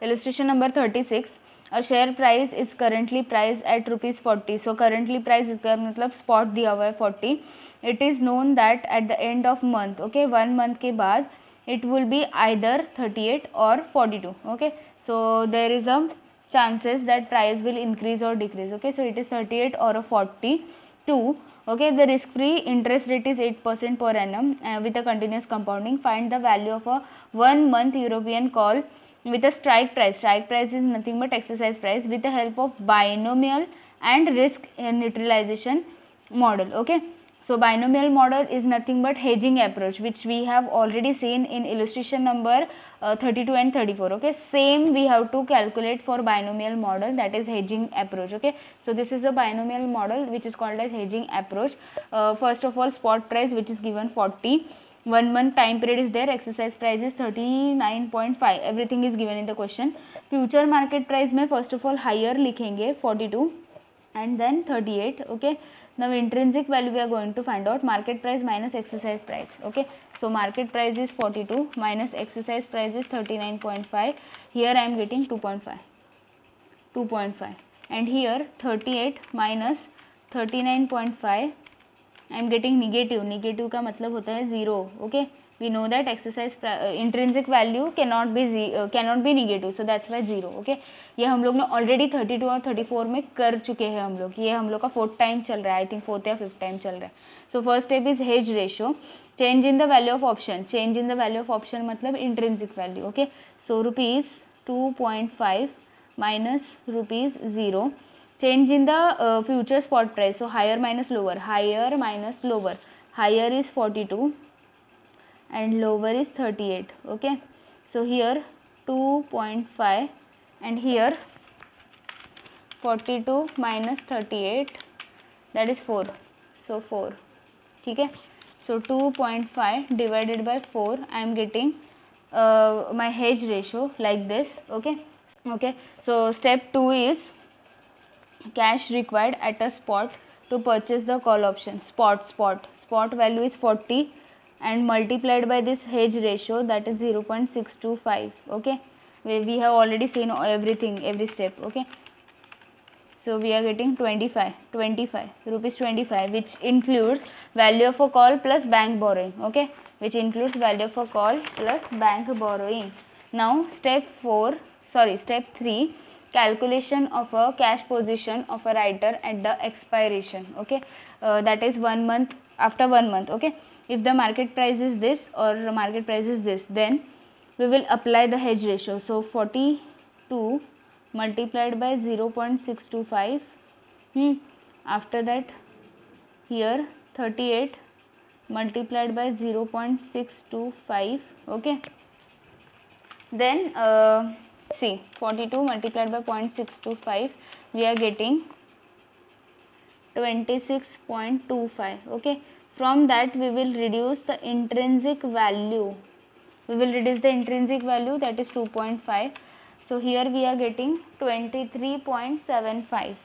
Illustration number 36. A share price is currently priced at ₹40. So currently price इसका मतलब spot दिया हुआ है 40. It is known that at the end of month, okay, 1 month के बाद it will be either 38 or 42. Okay, so there is a chances that price will increase or decrease. Okay, so it is 38 or 42. Okay, the risk free interest rate is 8% per annum with a continuous compounding. Find the value of a 1 month European call with a strike price. Strike price is nothing but exercise price with the help of binomial and risk neutralization model. Okay, so binomial model is nothing but hedging approach, which we have already seen in illustration number 32 and 34. Okay, same we have to calculate for binomial model, that is hedging approach. Okay, so this is a binomial model which is called as hedging approach. First of all, spot price which is given 40, 1 month time period is there, exercise price is 39.5, everything is given in the question. Future market price में first of all higher लिखेंगे 42 and then 38. Okay, now intrinsic value we are going to find out, market price minus exercise price. Okay, so market price is 42 minus exercise price is 39.5. here I am getting 2.5, and here 38 minus 39.5 I am getting negative. Negative का मतलब होता है 0. Okay, we know that exercise intrinsic value cannot be negative, so that's why 0. Okay, ये हम लोग ने already 32 और 34 में कर चुके हैं हम लोग. ये हम लोग का 4th टाइम चल रहा है, I think 4th या 5th टाइम चल रहा है. So first step is hedge ratio. Change in the value of option. Change in the value of option मतलब intrinsic value. Okay, so rupees 2.5 minus rupees 0. Change in the future spot price, so higher minus lower, higher minus lower, higher is 42 and lower is 38. Okay, so here 2.5 and here 42 minus 38, that is 4, so 4. ठीक है, so 2.5 divided by 4, I am getting my hedge ratio like this. Okay, okay, so step 2 is cash required at a spot to purchase the call option. Spot value is 40 and multiplied by this hedge ratio, that is 0.625. Okay, we have already seen everything, every step. Okay, so we are getting 25 rupees 25, which includes value of a call plus bank borrowing. Okay, which includes value of a call plus bank borrowing. Now step 3, calculation of a cash position of a writer at the expiration. Okay, that is 1 month, after 1 month. Okay, if the market price is this or market price is this, then we will apply the hedge ratio. So 42 multiplied by 0.625. After that here 38 multiplied by 0.625. Okay, then see 42 multiplied by 0.625, we are getting 26.25. Okay, from that we will reduce the intrinsic value. That is 2.5. so here we are getting 23.75.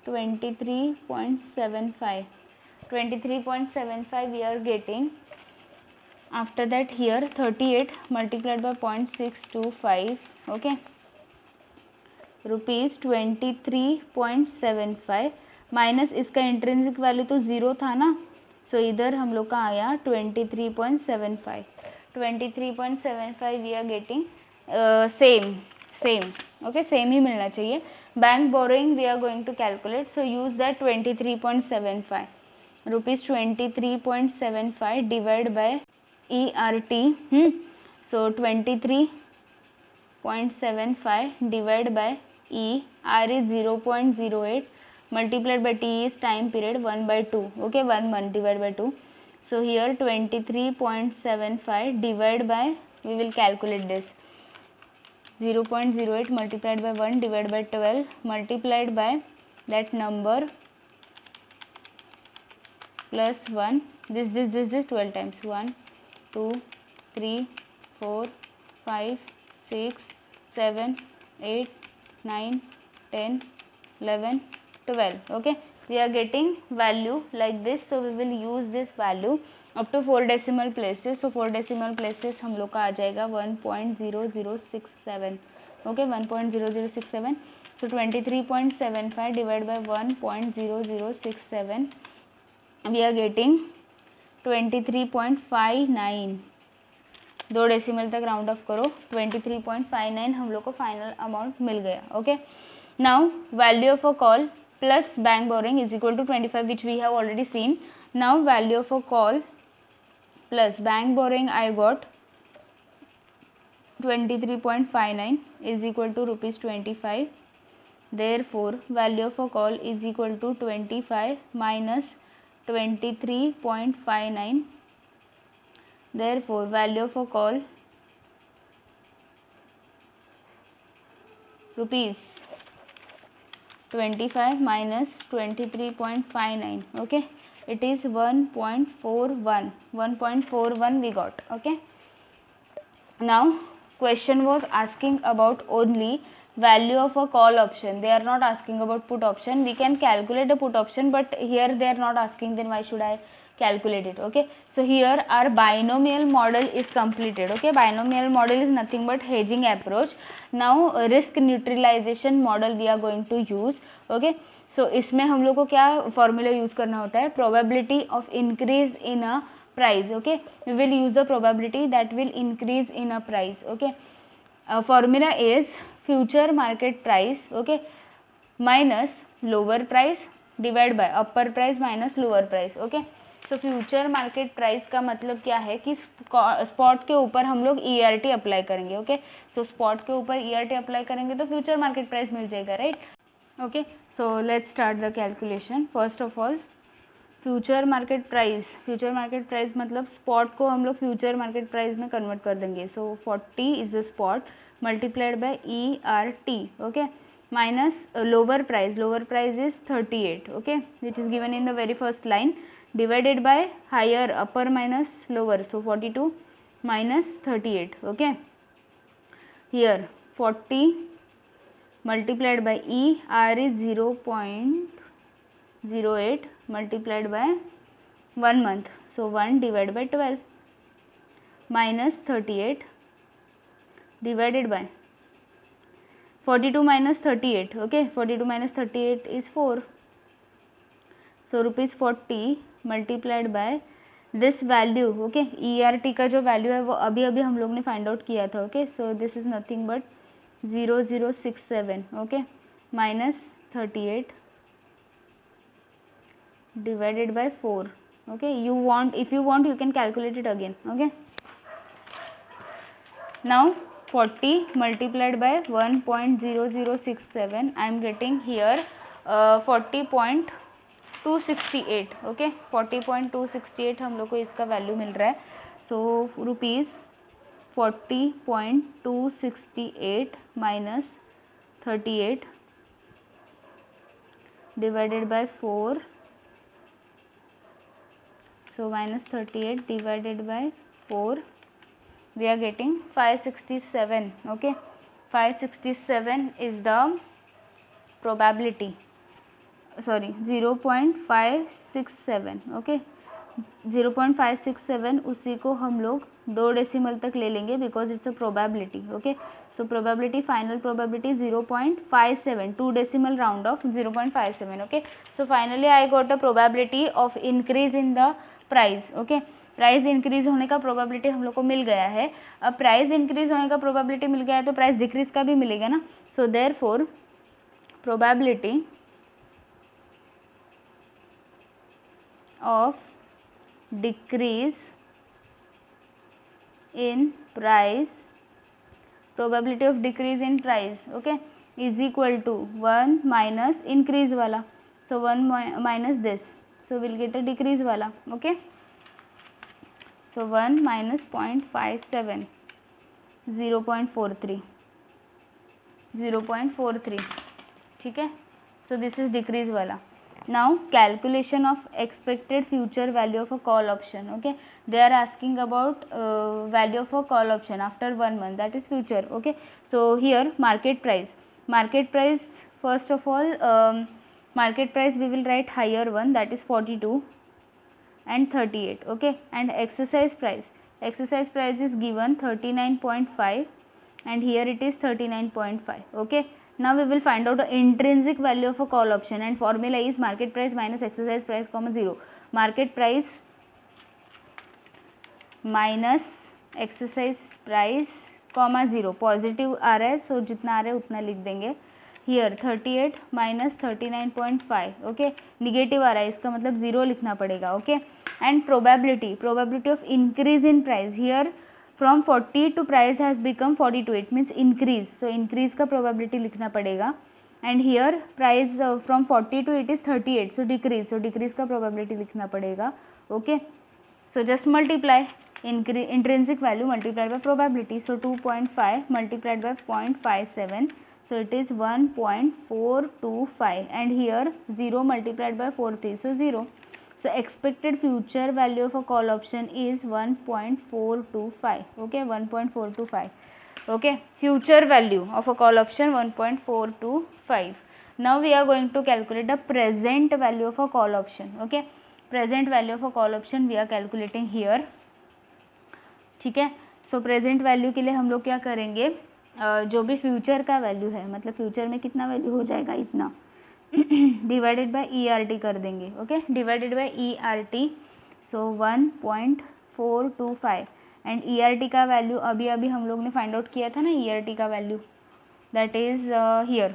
23.75 we are getting. After that here 38 multiplied by 0.625. Okay, rupees 23.75 minus इसका intrinsic value तो 0 था ना, सो इधर हम लोग का आया 23.75. 23.75 we are getting same. Okay, same ही मिलना चाहिए. Bank borrowing we are going to calculate, so use that 23.75. Rupees 23.75 divide by ERT. So 23.75 divided by E. R is 0.08 multiplied by T is time period 1/2. Okay, 1 month divided by 2. So here 23.75 divided by, we will calculate this, 0.08 multiplied by 1 divided by 12 multiplied by that number plus 1. This 12 times. 1, 2, 3, 4, 5, 6, 7, 8, 9, 10, 11, 12. Okay, we are getting value like this, so we will use this value up to 4 decimal places, so 4 decimal places हम लोग का आ जाएगा 1.0067, okay 1.0067, so 23.75 divide by 1.0067 we are getting 23.59, 2 decimal तक round off करो, 23.59 हम लोग को फाइनल अमाउंट मिल गया, okay. Now value of a call plus bank borrowing is equal to 25 which we have already seen. Now value of a call plus bank borrowing I got 23.59 is equal to rupees 25. Therefore value of a call is equal to 25 minus 23.59. Therefore value of a call rupees 25 minus 23.59, okay, it is 1.41 we got, okay. Now question was asking about only value of a call option, they are not asking about put option. We can calculate a put option, but here they are not asking, then why should I calculate it, okay. So here our binomial model is completed, okay. Binomial model is nothing but hedging approach. Now risk neutralization model we are going to use, okay. सो इसमें हम लोग को क्या formula use करना होता है, probability of increase in a price, okay, we will use the probability that will increase in a price, okay. Formula is future market price, okay, minus lower price divide by upper price minus lower price, okay. So future market price का मतलब क्या है कि spot के ऊपर हम लोग ERT apply करेंगे, ओके। सो स्पॉट के ऊपर ERT अप्लाई करेंगे तो फ्यूचर मार्केट प्राइस मिल जाएगा, right, okay. So let's start the calculation. First of all future market price, future market price मतलब स्पॉट को हम लोग फ्यूचर मार्केट प्राइस में कन्वर्ट कर देंगे। So 40 is the spot multiplied by ERT, okay, minus lower price is 38, okay, which is given in the very first line, divided by higher upper minus lower, so 42 minus 38, okay. Here 40 multiplied by ER is 0.08 multiplied by 1 month, so 1 divided by 12 minus 38 divided by 42 minus 38, okay, 42 minus 38 is 4, so rupees 40 multiplied by this value, okay, ERT का जो value है वो अभी अभी हम लोग ने find out किया था, okay, so this is nothing but 0067, okay, minus 38 divided by 4, okay. If you want you can calculate it again, okay. Now 40 multiplied by 1.0067 I am getting here 40.268, okay, 40.268 हम लोग को इसका वैल्यू मिल रहा है। So rupees 40.268 minus 38 divided by 4, so minus 38 divided by 4 we are getting 567, okay, 567 is the probability, sorry 0.567, okay, 0.567 उसी को हम लोग 2 डेसिमल तक ले लेंगे because it's a probability, okay. So probability, final probability 0.57, 2 decimal round of 0.57, okay. So finally I got a probability of increase in the price, okay. Price increase होने का probability हम लोग को मिल गया है। अब प्राइस इंक्रीज होने का प्रोबेबिलिटी मिल गया है तो प्राइस डिक्रीज का भी मिलेगा ना। So therefore probability of decrease in price, probability of decrease in price, okay, is equal to 1 minus increase वाला, so 1 minus this, so we'll get a decrease वाला, okay. So 1 minus 0.57, 0.43, 0.43, ठीक है। so this is decrease वाला। Now calculation of expected future value of a call option, okay, they are asking about value of a call option after 1 month, that is future, okay. So here market price, first of all market price we will write higher one, that is 42 and 38. Okay, and exercise price is given 39.5 and here it is 39.5. Okay, now we will find out the intrinsic value of a call option, and formula is market price minus exercise price comma 0. Market price minus exercise price comma 0, positive आ रहा है सो जितना आ रहा है उतना लिख देंगे. Here 38 minus 39.5. Okay, negative आ रहा है इसका मतलब 0 लिखना पड़ेगा. Okay, and probability of increase in price here from 40 to price has become 42. It means increase, so increase का प्रोबेबिलिटी लिखना पड़ेगा. And here price from 40 to it is 38, so decrease का प्रोबेबिलिटी लिखना पड़ेगा. Okay, so just multiply intrinsic value multiplied by probability. So 2.5 multiplied by 0.57, so it is 1.425, and here 0 multiplied by 43, so 0. So expected future value of a call option is 1.425. Okay, 1.425. Okay, future value of a call option 1.425. Now we are going to calculate the present value of a call option. Okay, present value of a call option we are calculating here. ठीक है, सो present value के लिए हम लोग क्या करेंगे, जो भी फ्यूचर का वैल्यू है, मतलब फ्यूचर में कितना वैल्यू हो जाएगा इतना, डिवाइडेड बाय ERT कर देंगे. Okay, divided by ERT, so 1.425, and ERT का वैल्यू अभी हम लोग ने फाइंड आउट किया था ना, ERT का value that is here,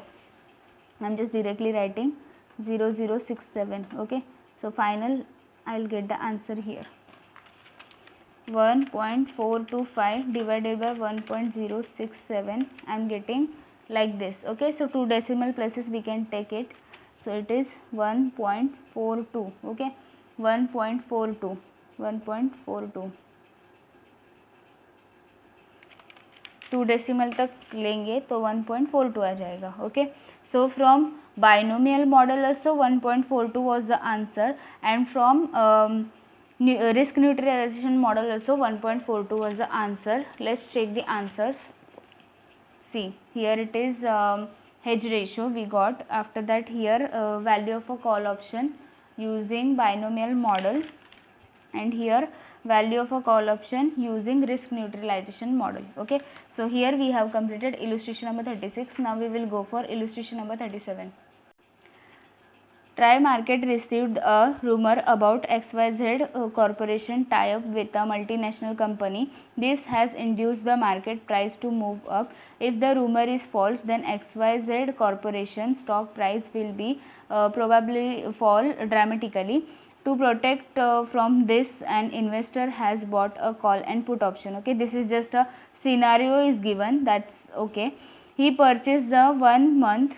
I am just directly writing 0067. Okay, so final I will get the answer here 1.425 divided by 1.067. I am getting like this. Okay, so 2 decimal places we can take it, so it is 1.42. Okay, 1.42 2 decimal तक लेंगे तो 1.42 आ जाएगा. Okay, so from binomial model also 1.42 was the answer, and from risk neutralization model also 1.42 was the answer. Let's check the answers. See, here it is hedge ratio we got. After that here value of a call option using binomial model, and here value of a call option using risk neutralization model. Okay, so here we have completed illustration number 36. Now we will go for illustration number 37. Tri-Market received a rumor about XYZ corporation tie-up with a multinational company. This has induced the market price to move up. If the rumor is false, then XYZ corporation stock price will be probably fall dramatically. To protect from this, an investor has bought a call and put option. Okay, this is just a scenario is given, that's okay. He purchased the 1 month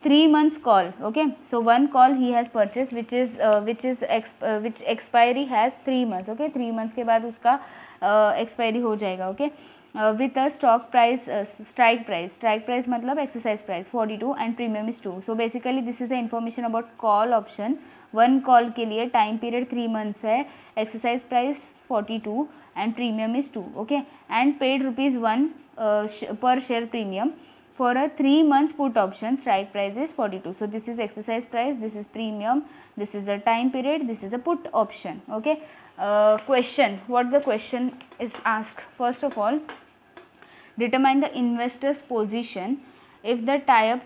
3 months call. Okay, so one call he has purchased which expiry has 3 months. Okay, 3 months के बाद उसका expiry हो जाएगा. Okay, with a stock price strike price मतलब exercise price 42 and premium is 2. So basically this is the information about call option. one call के लिए time period 3 months है, exercise price 42 and premium is 2. Okay, and paid ₹1 per share premium for a 3 months put option. Strike price is 42. So this is exercise price, this is premium, this is the time period, this is a put option. Okay, question, what the question is asked? First of all, determine the investor's position if the tie-up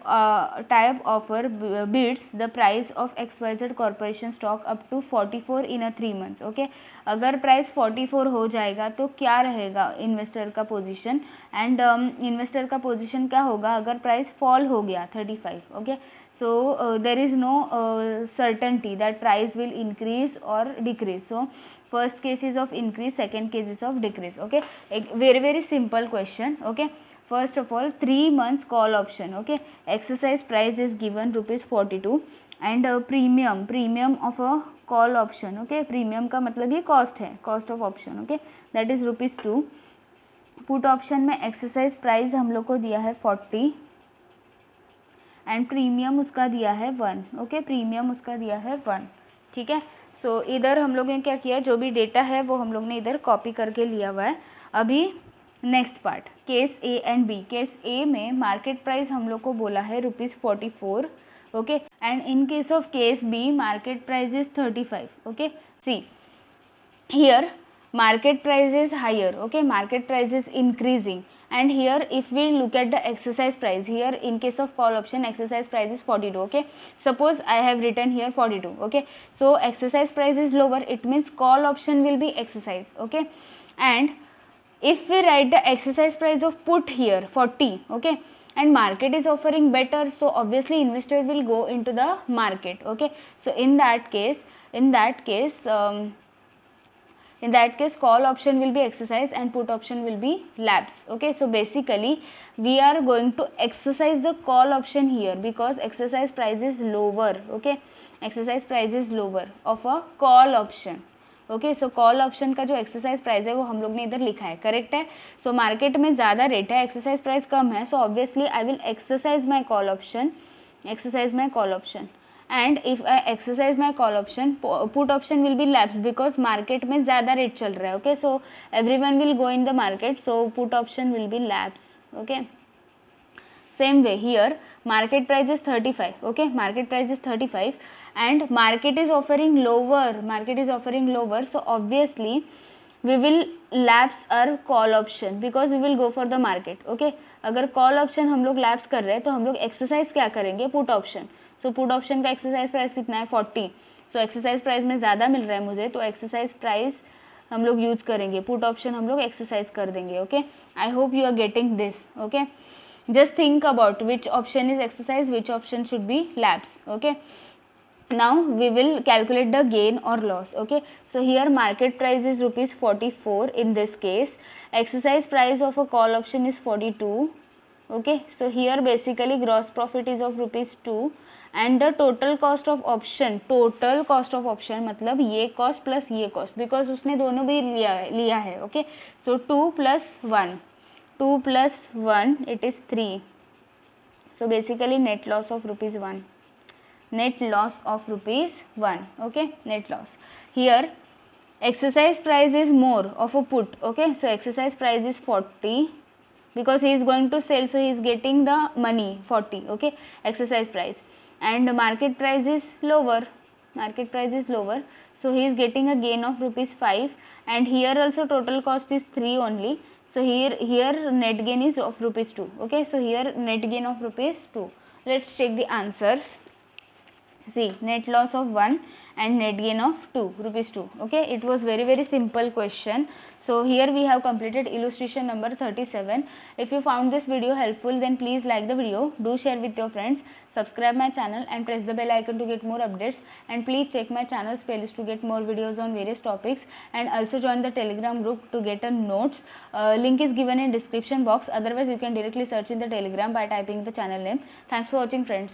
offer bids the price of XYZ corporation stock up to 44 in a 3 months. Okay, अगर price 44 हो जाएगा तो क्या रहेगा investor का position, and investor का position क्या होगा अगर प्राइस फॉल हो गया 35. Okay, so there is no certainty that price will increase और decrease. So first case is of increase, second case is of decrease. Okay, एक very simple question. Okay, first of all 3 months call option. Okay, exercise price is given ₹42 and premium of a call option. Okay, premium का मतलब ये cost है, cost of option. Okay, that is ₹2. put option में exercise price हम लोग को दिया है 40 and premium उसका दिया है 1. Okay, premium उसका दिया है 1. ठीक है, सो इधर हम लोगों ने क्या किया, जो भी डेटा है वो हम लोग ने इधर कॉपी करके लिया हुआ है. अभी next part, case A and B. Case A में मार्केट प्राइस हम लोग को बोला है ₹44. Okay, and in case of case B, market price is 35. Okay, see here market price is higher. Okay, market price is increasing, and here if we look at the exercise price, here in case of call option exercise price is 42. Okay, suppose I have written here 42. Okay, so exercise price is lower, it means call option will be exercise. Okay, and if we write the exercise price of put here 40, okay, and market is offering better, so obviously investor will go into the market. Okay, so in that case call option will be exercise and put option will be lapse. Okay, so basically we are going to exercise the call option here because exercise price is lower. Okay, exercise price is lower of a call option. Okay, so call option का जो exercise price है वो हम लोग ने इधर लिखा है, करेक्ट है. सो मार्केट में ज़्यादा रेट है, एक्सरसाइज प्राइस कम है, so obviously I will exercise my call option, and if I exercise my call option, put option will be lapse because market में ज़्यादा रेट चल रहा है. Okay, so every one will go in the market, so put option will be lapse. Okay, same way here market price is 35. Okay, market price is 35 and market is offering lower, so obviously we will lapse our call option because we will go for the market. Okay, अगर call option हम लोग lapse कर रहे हैं तो हम लोग exercise क्या करेंगे, put option. so put option का exercise price कितना है 40, so exercise price में ज़्यादा मिल रहा है मुझे, तो exercise price हम लोग यूज करेंगे, पुट ऑप्शन हम लोग एक्सरसाइज कर देंगे. Okay, I hope you are getting this. Okay, just think about which option is exercise, which option should be lapse. Okay, now we will calculate the gain or loss. Okay, so here market price is rupees 44 in this case, exercise price of a call option is 42. Okay, so here basically gross profit is of rupees 2 and the total cost of option मतलब ये cost plus ये cost because उसने दोनों भी लिया है. Okay, so 2 plus 1 it is 3, so basically net loss of rupees 1. Okay, net loss. Here exercise price is more of a put. Okay, so exercise price is 40 because he is going to sell, so he is getting the money 40. Okay, exercise price, and market price is lower, so he is getting a gain of rupees 5, and here also total cost is 3 only, so here net gain is of rupees 2. Okay, so here net gain of rupees 2. Let's check the answers. See, net loss of 1 and net gain of 2 rupees 2. Okay, it was very simple question. So here we have completed illustration number 37. If you found this video helpful, then please like the video, do share with your friends, subscribe my channel and press the bell icon to get more updates, and please check my channel's playlist to get more videos on various topics, and also join the Telegram group to get a notes. Link is given in description box. Otherwise you can directly search in the Telegram by typing the channel name. Thanks for watching, friends.